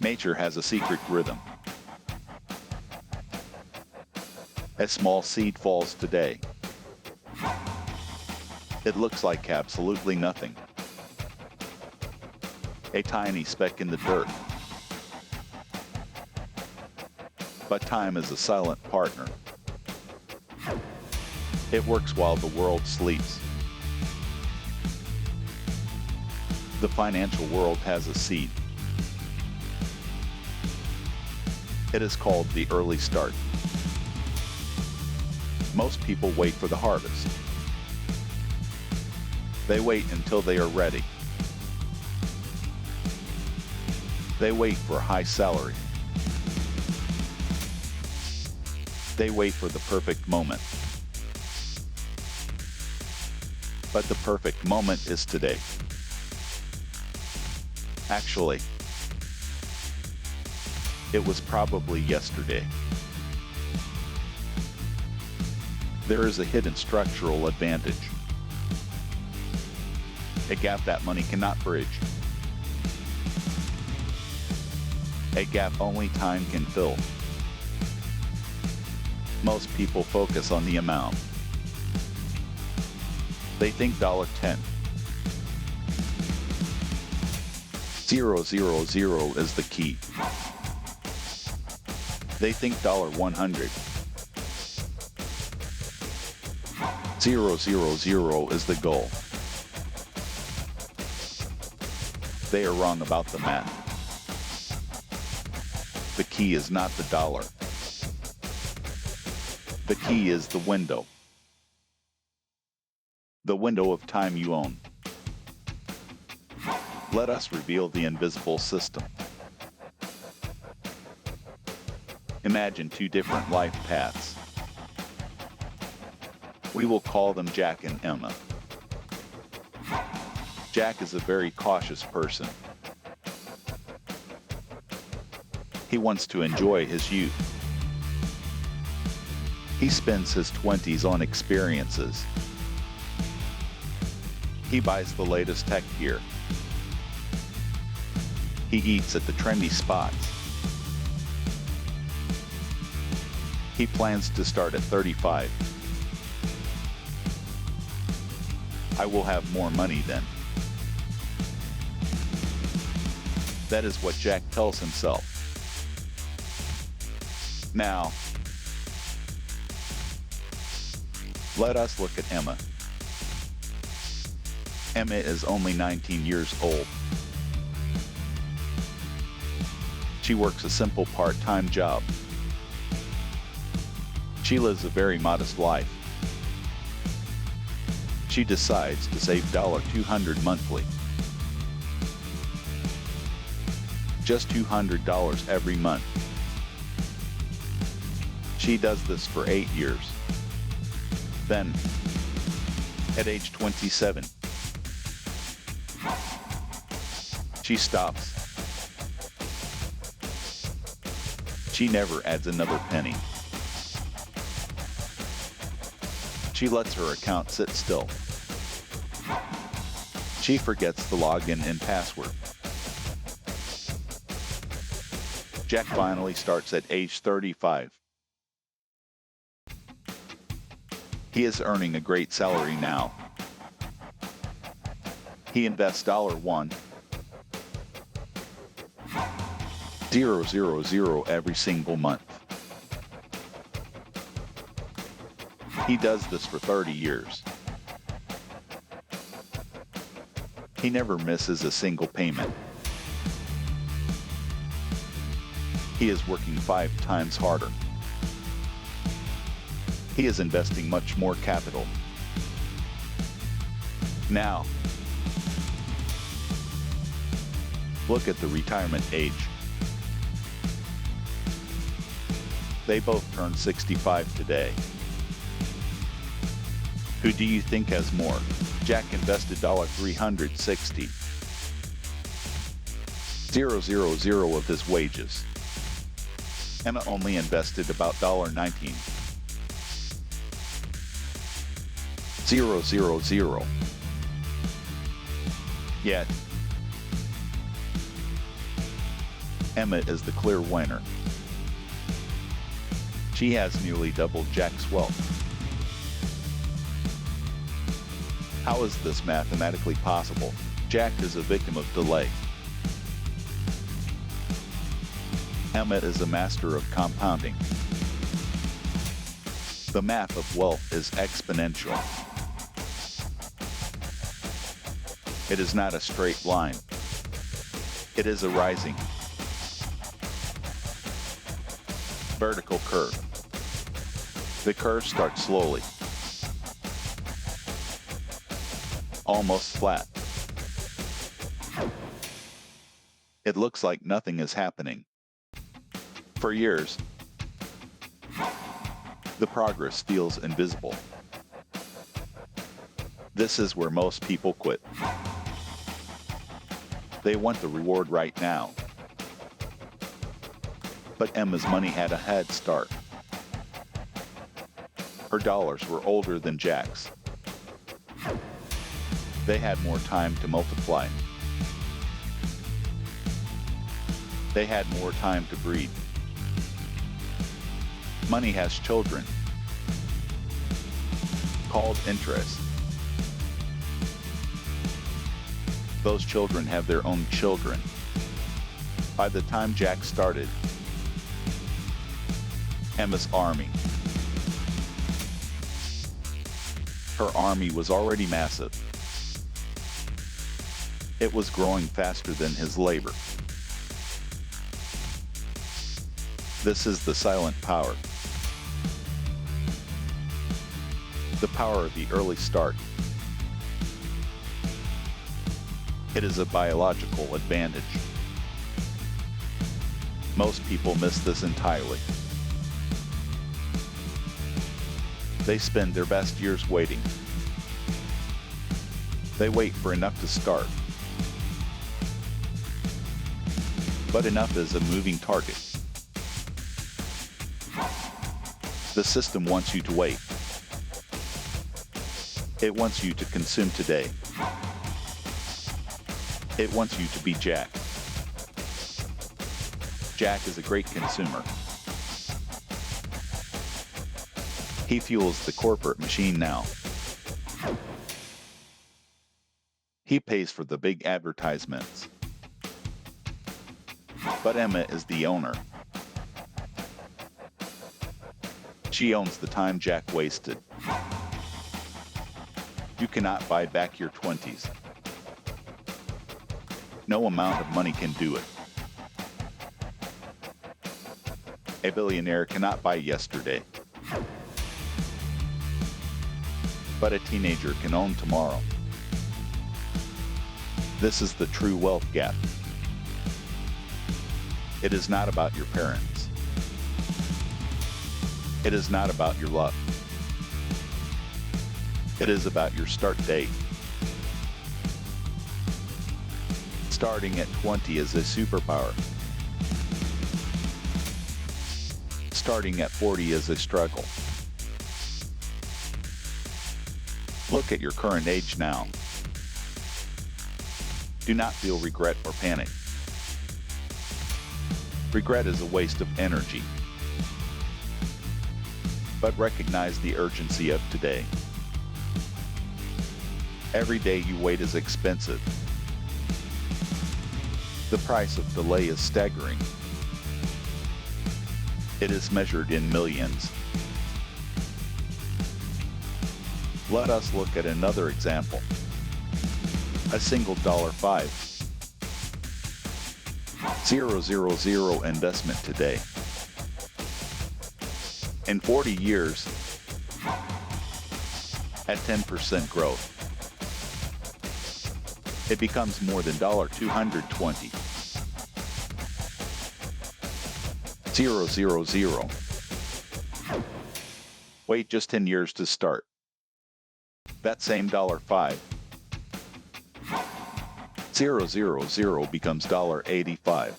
Nature has a secret rhythm. A small seed falls today. It looks like absolutely nothing. A tiny speck in the dirt. But time is a silent partner. It works while the world sleeps. The financial world has a seed. It is called the early start. Most people wait for the harvest. They wait until they are ready. They wait for a high salary. They wait for the perfect moment. But the perfect moment is today. Actually, it was probably yesterday. There is a hidden structural advantage. A gap that money cannot bridge. A gap only time can fill. Most people focus on the amount. They think $10. 000 is the key. They think $100. 000 is the goal. They are wrong about the math. The key is not the dollar. The key is the window. The window of time you own. Let us reveal the invisible system. Imagine two different life paths. We will call them Jack and Emma. Jack is a very cautious person. He wants to enjoy his youth. He spends his 20s on experiences. He buys the latest tech gear. He eats at the trendy spots. He plans to start at 35. I will have more money then. That is what Jack tells himself. Now, let us look at Emma. Emma is only 19 years old. She works a simple part-time job. She lives a very modest life. She decides to save $200 monthly. Just $200 every month. She does this for 8 years. Then, at age 27, she stops. She never adds another penny. She lets her account sit still. She forgets the login and password. Jack finally starts at age 35. He is earning a great salary now. He invests $1, 000 every single month. He does this for 30 years. He never misses a single payment. He is working 5 times harder. He is investing much more capital. Now, look at the retirement age. They both turned 65 today. Who do you think has more? Jack invested $360. 000 of his wages. Emma only invested about $19. 000. Emma is the clear winner. She has nearly doubled Jack's wealth. How is this mathematically possible? Jack is a victim of delay. Emma is a master of compounding. The math of wealth is exponential. It is not a straight line. It is a rising, vertical curve. The curve starts slowly, almost flat. It looks like nothing is happening. For years, the progress feels invisible. This is where most people quit. They want the reward right now. But Emma's money had a head start. Her dollars were older than Jack's. They had more time to multiply. They had more time to breed. Money has children, called interest. Those children have their own children. By the time Jack started, Emma's army, her army was already massive. It was growing faster than his labor. This is the silent power. The power of the early start. It is a biological advantage. Most people miss this entirely. They spend their best years waiting. They wait for enough to start. But enough is a moving target. The system wants you to wait. It wants you to consume today. It wants you to be Jack. Jack is a great consumer. He fuels the corporate machine now. He pays for the big advertisements. But Emma is the owner. She owns the time Jack wasted. You cannot buy back your 20s. No amount of money can do it. A billionaire cannot buy yesterday. But a teenager can own tomorrow. This is the true wealth gap. It is not about your parents. It is not about your luck. It is about your start date. Starting at 20 is a superpower. Starting at 40 is a struggle. Look at your current age now. Do not feel regret or panic. Regret is a waste of energy. But recognize the urgency of today. Every day you wait is expensive. The price of delay is staggering. It is measured in millions. Let us look at another example. A single $5. 000 investment today. In 40 years, at 10% growth, it becomes more than $220. 000. Wait just 10 years to start. That same $5. 000 becomes $85.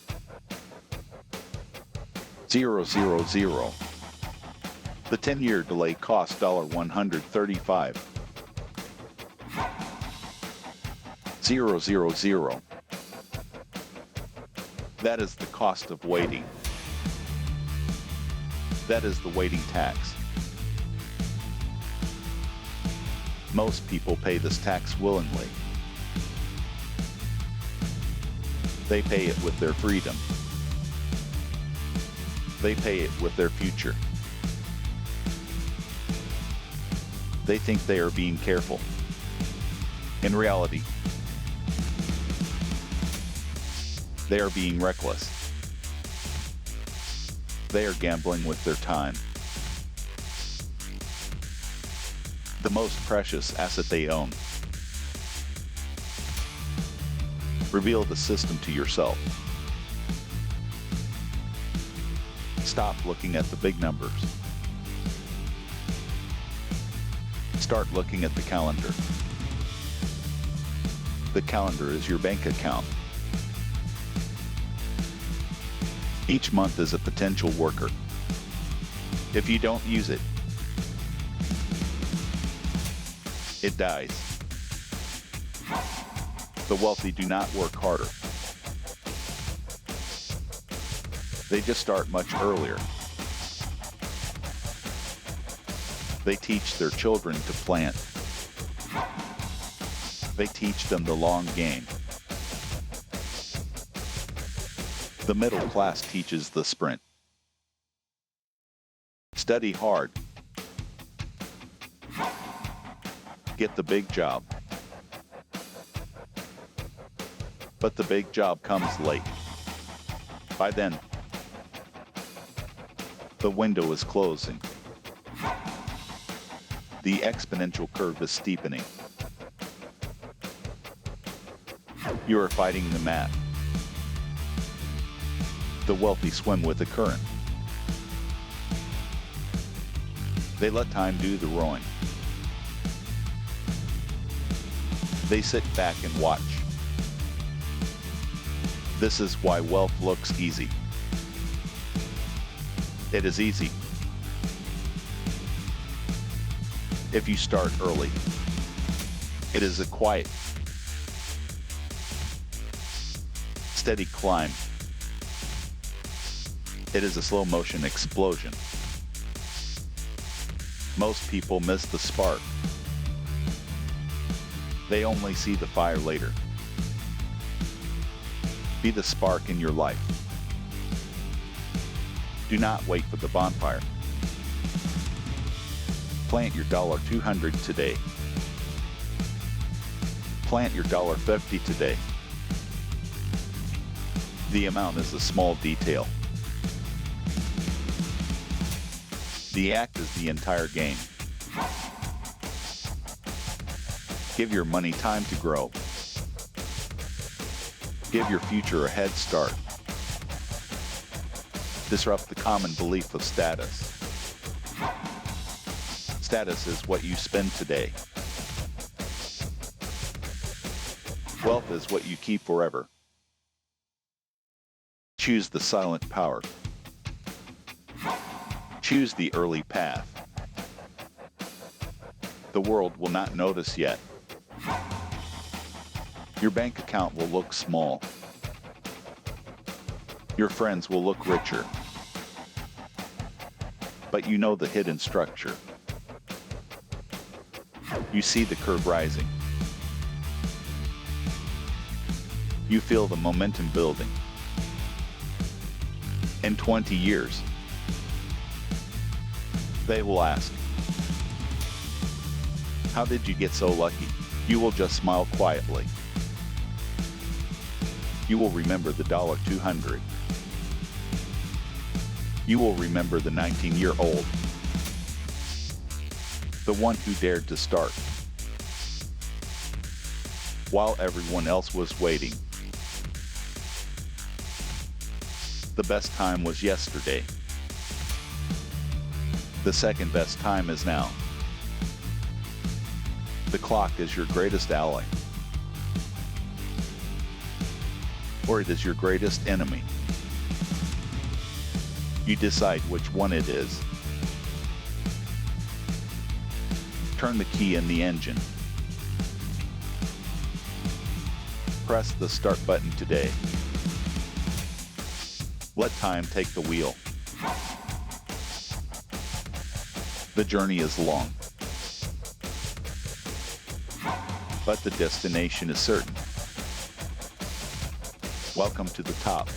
000. The 10-year delay costs $135. 000. That is the cost of waiting. That is the waiting tax. Most people pay this tax willingly. They pay it with their freedom. They pay it with their future. They think they are being careful. In reality, they are being reckless. They are gambling with their time. The most precious asset they own. Reveal the system to yourself. Stop looking at the big numbers. Start looking at the calendar. The calendar is your bank account. Each month is a potential worker. If you don't use it, it dies. The wealthy do not work harder. They just start much earlier. They teach their children to plant. They teach them the long game. The middle class teaches the sprint. Study hard. Get the big job. But the big job comes late. By then, the window is closing. The exponential curve is steepening. You are fighting the math. The wealthy swim with the current. They let time do the rowing. They sit back and watch. This is why wealth looks easy. It is easy if you start early. It is a quiet, steady climb. It is a slow motion explosion. Most people miss the spark. They only see the fire later. Be the spark in your life. Do not wait for the bonfire. Plant your $200 today. Plant your $50 today. The amount is a small detail. The act is the entire game. Give your money time to grow. Give your future a head start. Disrupt the common belief of status. Status is what you spend today. Wealth is what you keep forever. Choose the silent power. Choose the early path. The world will not notice yet. Your bank account will look small. Your friends will look richer. But you know the hidden structure. You see the curve rising. You feel the momentum building. In 20 years, they will ask, "How did you get so lucky?" You will just smile quietly. You will remember the $200. You will remember the 19-year-old, the one who dared to start while everyone else was waiting. The best time was yesterday. The second best time is now. The clock is your greatest ally, or it is your greatest enemy. You decide which one it is. Turn the key in the engine. Press the start button today. Let time take the wheel. The journey is long, but the destination is certain. Welcome to the top.